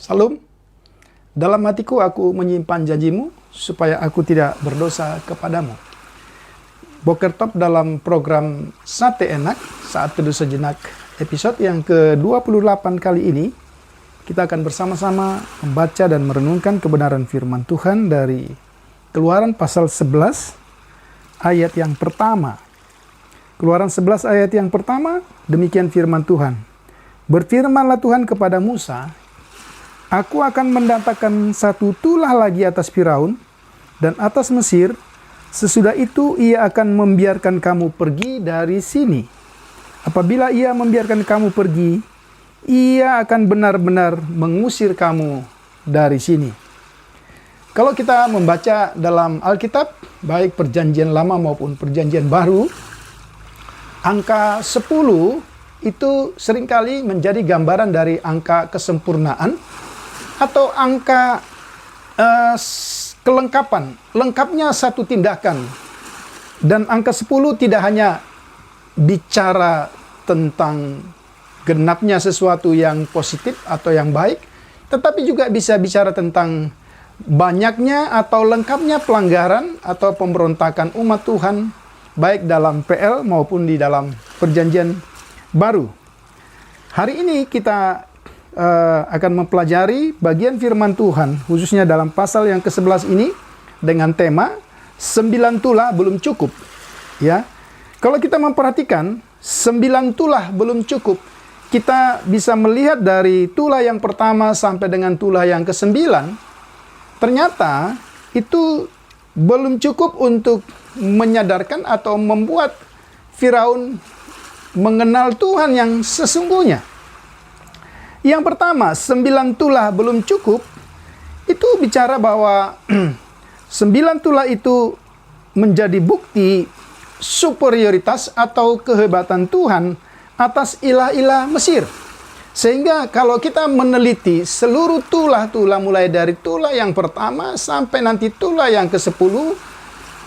Salam. Dalam hatiku aku menyimpan janjimu, supaya aku tidak berdosa kepadamu. Boker Top dalam program Sate Enak, Saat Teduh Sejenak, episode yang ke-28 kali ini, kita akan bersama-sama membaca dan merenungkan kebenaran firman Tuhan dari Keluaran pasal 11, ayat yang pertama. Keluaran 11 ayat yang pertama, demikian firman Tuhan. Berfirmanlah Tuhan kepada Musa, Aku akan mendatangkan satu tulah lagi atas Firaun dan atas Mesir. Sesudah itu ia akan membiarkan kamu pergi dari sini. Apabila ia membiarkan kamu pergi, ia akan benar-benar mengusir kamu dari sini. Kalau kita membaca dalam Alkitab, baik Perjanjian Lama maupun Perjanjian Baru, angka 10 itu seringkali menjadi gambaran dari angka kesempurnaan atau angka kelengkapan, lengkapnya satu tindakan. Dan angka 10 tidak hanya bicara tentang genapnya sesuatu yang positif atau yang baik, tetapi juga bisa bicara tentang banyaknya atau lengkapnya pelanggaran atau pemberontakan umat Tuhan, baik dalam PL maupun di dalam Perjanjian Baru. Hari ini kita akan mempelajari bagian firman Tuhan, khususnya dalam pasal yang ke-11 ini, dengan tema 9 tulah belum cukup. Ya, kalau kita memperhatikan 9 tulah belum cukup, kita bisa melihat dari tulah yang pertama sampai dengan tulah yang ke-9, ternyata itu belum cukup untuk menyadarkan atau membuat Firaun mengenal Tuhan yang sesungguhnya. Yang pertama, 9 tulah belum cukup, itu bicara bahwa 9 tulah itu menjadi bukti superioritas atau kehebatan Tuhan atas ilah-ilah Mesir. Sehingga kalau kita meneliti seluruh tulah-tulah mulai dari tulah yang pertama sampai nanti tulah yang ke-10,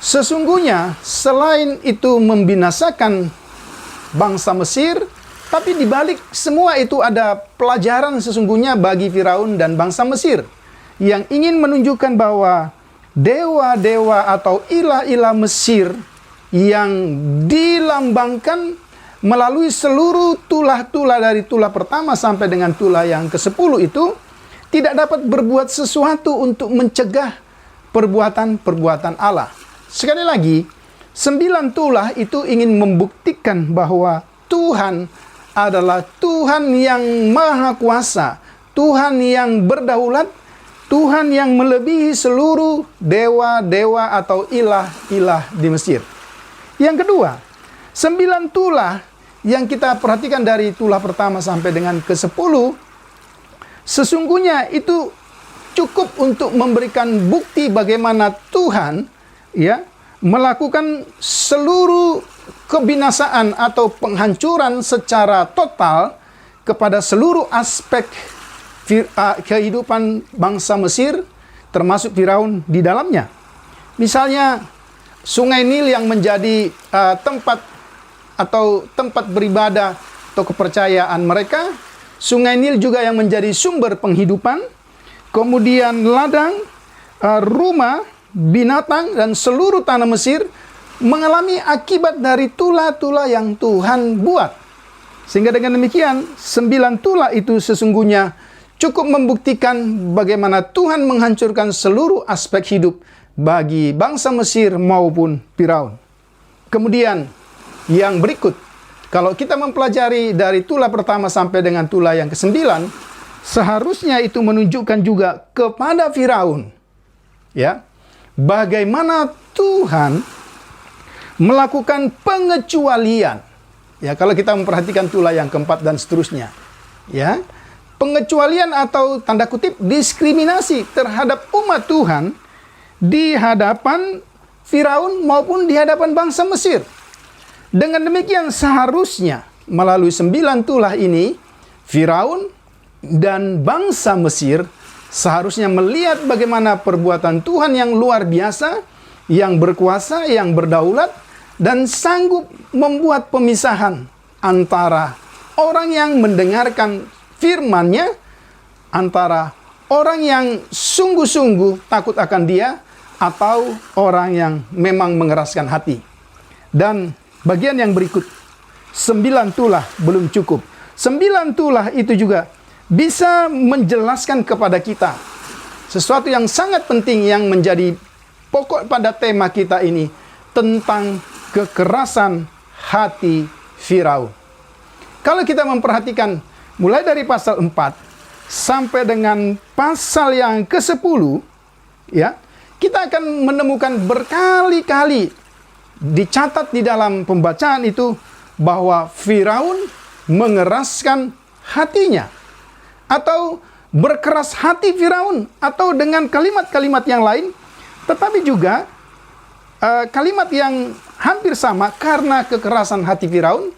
sesungguhnya selain itu membinasakan bangsa Mesir, tapi di balik semua itu ada pelajaran sesungguhnya bagi Firaun dan bangsa Mesir yang ingin menunjukkan bahwa dewa-dewa atau ilah-ilah Mesir yang dilambangkan melalui seluruh tulah-tulah dari tulah pertama sampai dengan tulah yang ke-10 itu tidak dapat berbuat sesuatu untuk mencegah perbuatan-perbuatan Allah. Sekali lagi, 9 tulah itu ingin membuktikan bahwa Tuhan adalah Tuhan yang maha kuasa, Tuhan yang berdaulat, Tuhan yang melebihi seluruh dewa-dewa atau ilah-ilah di Mesir. Yang kedua, 9 tulah yang kita perhatikan dari tulah pertama sampai dengan ke-10, sesungguhnya itu cukup untuk memberikan bukti bagaimana Tuhan melakukan seluruh kebinasaan atau penghancuran secara total kepada seluruh aspek kehidupan bangsa Mesir, termasuk Firaun di dalamnya. Misalnya, Sungai Nil yang menjadi tempat beribadah atau kepercayaan mereka, Sungai Nil juga yang menjadi sumber penghidupan, kemudian ladang, rumah, binatang, dan seluruh tanah Mesir mengalami akibat dari tulah-tulah yang Tuhan buat. Sehingga dengan demikian, 9 tulah itu sesungguhnya cukup membuktikan bagaimana Tuhan menghancurkan seluruh aspek hidup bagi bangsa Mesir maupun Firaun. Kemudian yang berikut, kalau kita mempelajari dari tulah pertama sampai dengan tulah yang ke-9, seharusnya itu menunjukkan juga kepada Firaun, ya, bagaimana Tuhan melakukan pengecualian. Ya, kalau kita memperhatikan tulah yang keempat dan seterusnya, ya, pengecualian atau tanda kutip diskriminasi terhadap umat Tuhan di hadapan Firaun maupun di hadapan bangsa Mesir. Dengan demikian seharusnya melalui 9 tulah ini, Firaun dan bangsa Mesir seharusnya melihat bagaimana perbuatan Tuhan yang luar biasa, yang berkuasa, yang berdaulat, dan sanggup membuat pemisahan antara orang yang mendengarkan firman-Nya, antara orang yang sungguh-sungguh takut akan Dia, atau orang yang memang mengeraskan hati. Dan bagian yang berikut, 9 tulah belum cukup. 9 tulah itu juga bisa menjelaskan kepada kita sesuatu yang sangat penting yang menjadi pokok pada tema kita ini, tentang kekerasan hati Firaun. Kalau kita memperhatikan mulai dari pasal 4 sampai dengan pasal yang ke-10, ya, kita akan menemukan berkali-kali dicatat di dalam pembacaan itu bahwa Firaun mengeraskan hatinya, atau berkeras hati Firaun, atau dengan kalimat-kalimat yang lain, tetapi juga kalimat yang hampir sama karena kekerasan hati Firaun.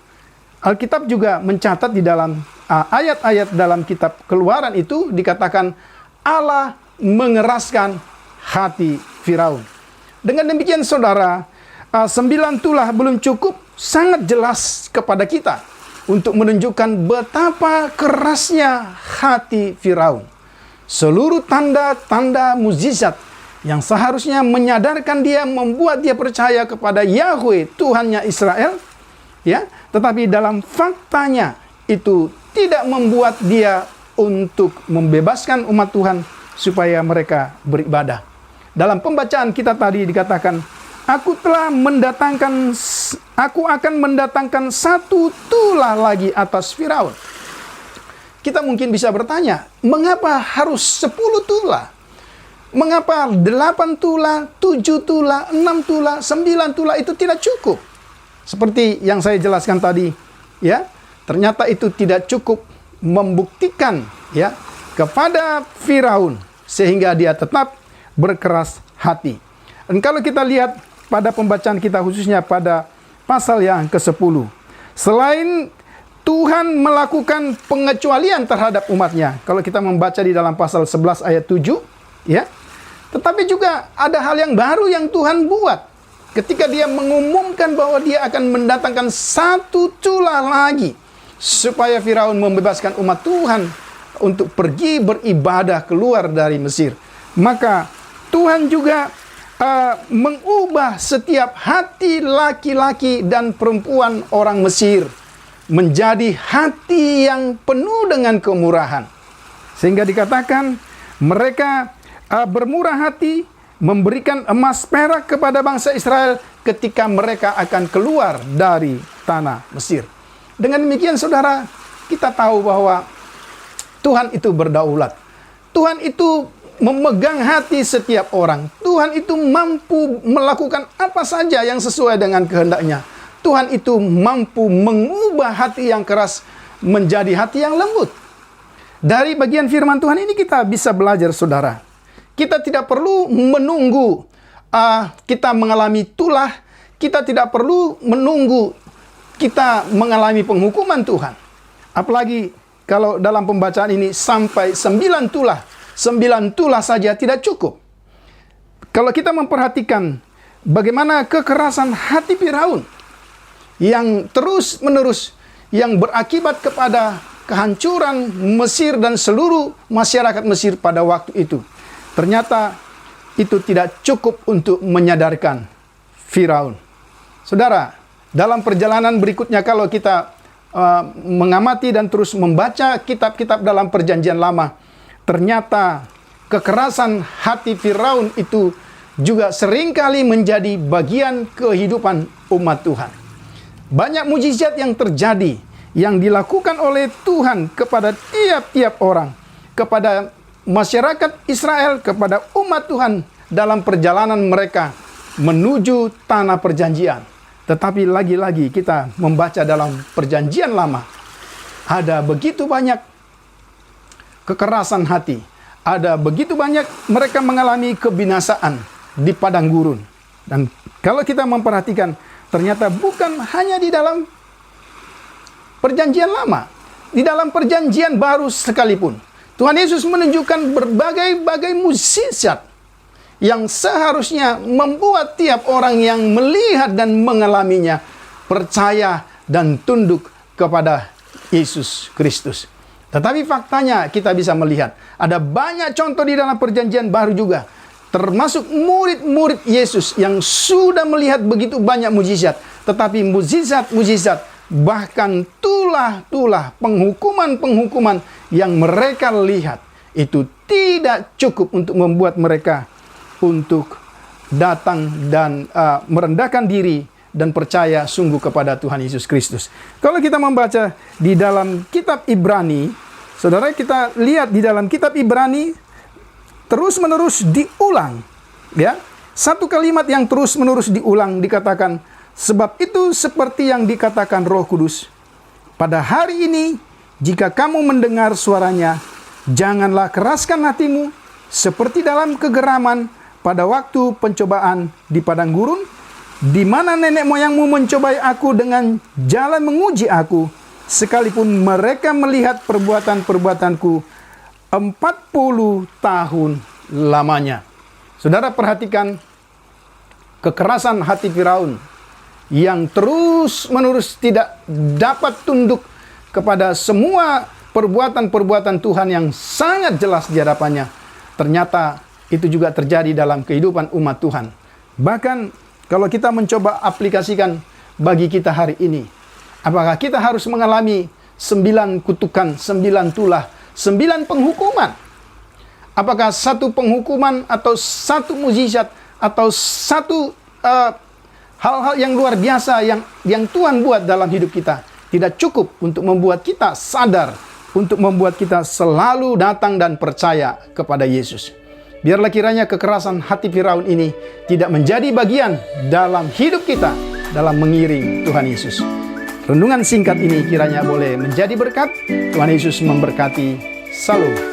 Alkitab juga mencatat di dalam ayat-ayat dalam kitab Keluaran itu dikatakan Allah mengeraskan hati Firaun. Dengan demikian saudara, 9 tulah belum cukup, sangat jelas kepada kita untuk menunjukkan betapa kerasnya hati Firaun. Seluruh tanda-tanda mukjizat yang seharusnya menyadarkan dia, membuat dia percaya kepada Yahweh, Tuhannya Israel, ya, tetapi dalam faktanya itu tidak membuat dia untuk membebaskan umat Tuhan supaya mereka beribadah. Dalam pembacaan kita tadi dikatakan, aku akan mendatangkan 1 tulah lagi atas Firaun. Kita mungkin bisa bertanya, mengapa harus 10 tulah? Mengapa 8 tulah, 7 tulah, 6 tulah, 9 tulah itu tidak cukup? Seperti yang saya jelaskan tadi, ya, ternyata itu tidak cukup membuktikan, ya, kepada Firaun sehingga dia tetap berkeras hati. Dan kalau kita lihat pada pembacaan kita khususnya pada pasal yang ke-10, selain Tuhan melakukan pengecualian terhadap umatnya, kalau kita membaca di dalam pasal 11 ayat 7, ya, tetapi juga ada hal yang baru yang Tuhan buat ketika dia mengumumkan bahwa dia akan mendatangkan 1 tulah lagi supaya Firaun membebaskan umat Tuhan untuk pergi beribadah keluar dari Mesir. Maka Tuhan juga mengubah setiap hati laki-laki dan perempuan orang Mesir menjadi hati yang penuh dengan kemurahan. Sehingga dikatakan mereka bermurah hati, memberikan emas perak kepada bangsa Israel ketika mereka akan keluar dari tanah Mesir. Dengan demikian saudara, kita tahu bahwa Tuhan itu berdaulat. Tuhan itu memegang hati setiap orang. Tuhan itu mampu melakukan apa saja yang sesuai dengan kehendaknya. Tuhan itu mampu mengubah hati yang keras menjadi hati yang lembut. Dari bagian firman Tuhan ini kita bisa belajar saudara. Kita tidak perlu menunggu kita mengalami tulah. Kita tidak perlu menunggu kita mengalami penghukuman Tuhan. Apalagi kalau dalam pembacaan ini sampai 9 tulah. 9 tulah saja tidak cukup. Kalau kita memperhatikan bagaimana kekerasan hati Firaun yang terus-menerus, yang berakibat kepada kehancuran Mesir dan seluruh masyarakat Mesir pada waktu itu. Ternyata itu tidak cukup untuk menyadarkan Firaun. Saudara, dalam perjalanan berikutnya kalau kita mengamati dan terus membaca kitab-kitab dalam Perjanjian Lama, ternyata kekerasan hati Firaun itu juga seringkali menjadi bagian kehidupan umat Tuhan. Banyak mujizat yang terjadi, yang dilakukan oleh Tuhan kepada tiap-tiap orang, kepada masyarakat Israel, kepada umat Tuhan dalam perjalanan mereka menuju tanah perjanjian. Tetapi lagi-lagi kita membaca dalam perjanjian lama, ada begitu banyak kekerasan hati, ada begitu banyak mereka mengalami kebinasaan di padang gurun. Dan kalau kita memperhatikan, ternyata bukan hanya di dalam perjanjian lama, di dalam perjanjian baru sekalipun, Tuhan Yesus menunjukkan berbagai-bagai mukjizat yang seharusnya membuat tiap orang yang melihat dan mengalaminya percaya dan tunduk kepada Yesus Kristus. Tetapi faktanya kita bisa melihat ada banyak contoh di dalam perjanjian baru juga, termasuk murid-murid Yesus yang sudah melihat begitu banyak mujizat, tetapi mujizat-mujizat, bahkan tulah-tulah penghukuman-penghukuman yang mereka lihat itu tidak cukup untuk membuat mereka untuk datang dan merendahkan diri dan percaya sungguh kepada Tuhan Yesus Kristus. Kalau kita membaca di dalam kitab Ibrani, saudara, kita lihat di dalam kitab Ibrani terus-menerus diulang, ya. Satu kalimat yang terus-menerus diulang dikatakan, sebab itu seperti yang dikatakan Roh Kudus, pada hari ini jika kamu mendengar suaranya, janganlah keraskan hatimu seperti dalam kegeraman pada waktu pencobaan di padang gurun, di mana nenek moyangmu mencobai aku dengan jalan menguji aku, sekalipun mereka melihat perbuatan-perbuatanku 40 tahun lamanya. Saudara, perhatikan kekerasan hati Firaun yang terus-menerus tidak dapat tunduk kepada semua perbuatan-perbuatan Tuhan yang sangat jelas di hadapannya. Ternyata itu juga terjadi dalam kehidupan umat Tuhan. Bahkan kalau kita mencoba aplikasikan bagi kita hari ini, apakah kita harus mengalami 9 kutukan, 9 tulah, 9 penghukuman? Apakah satu penghukuman atau satu mukjizat atau satu hal-hal yang luar biasa yang Tuhan buat dalam hidup kita tidak cukup untuk membuat kita sadar, untuk membuat kita selalu datang dan percaya kepada Yesus? Biarlah kiranya kekerasan hati Firaun ini tidak menjadi bagian dalam hidup kita dalam mengiring Tuhan Yesus. Renungan singkat ini kiranya boleh menjadi berkat. Tuhan Yesus memberkati. Salam.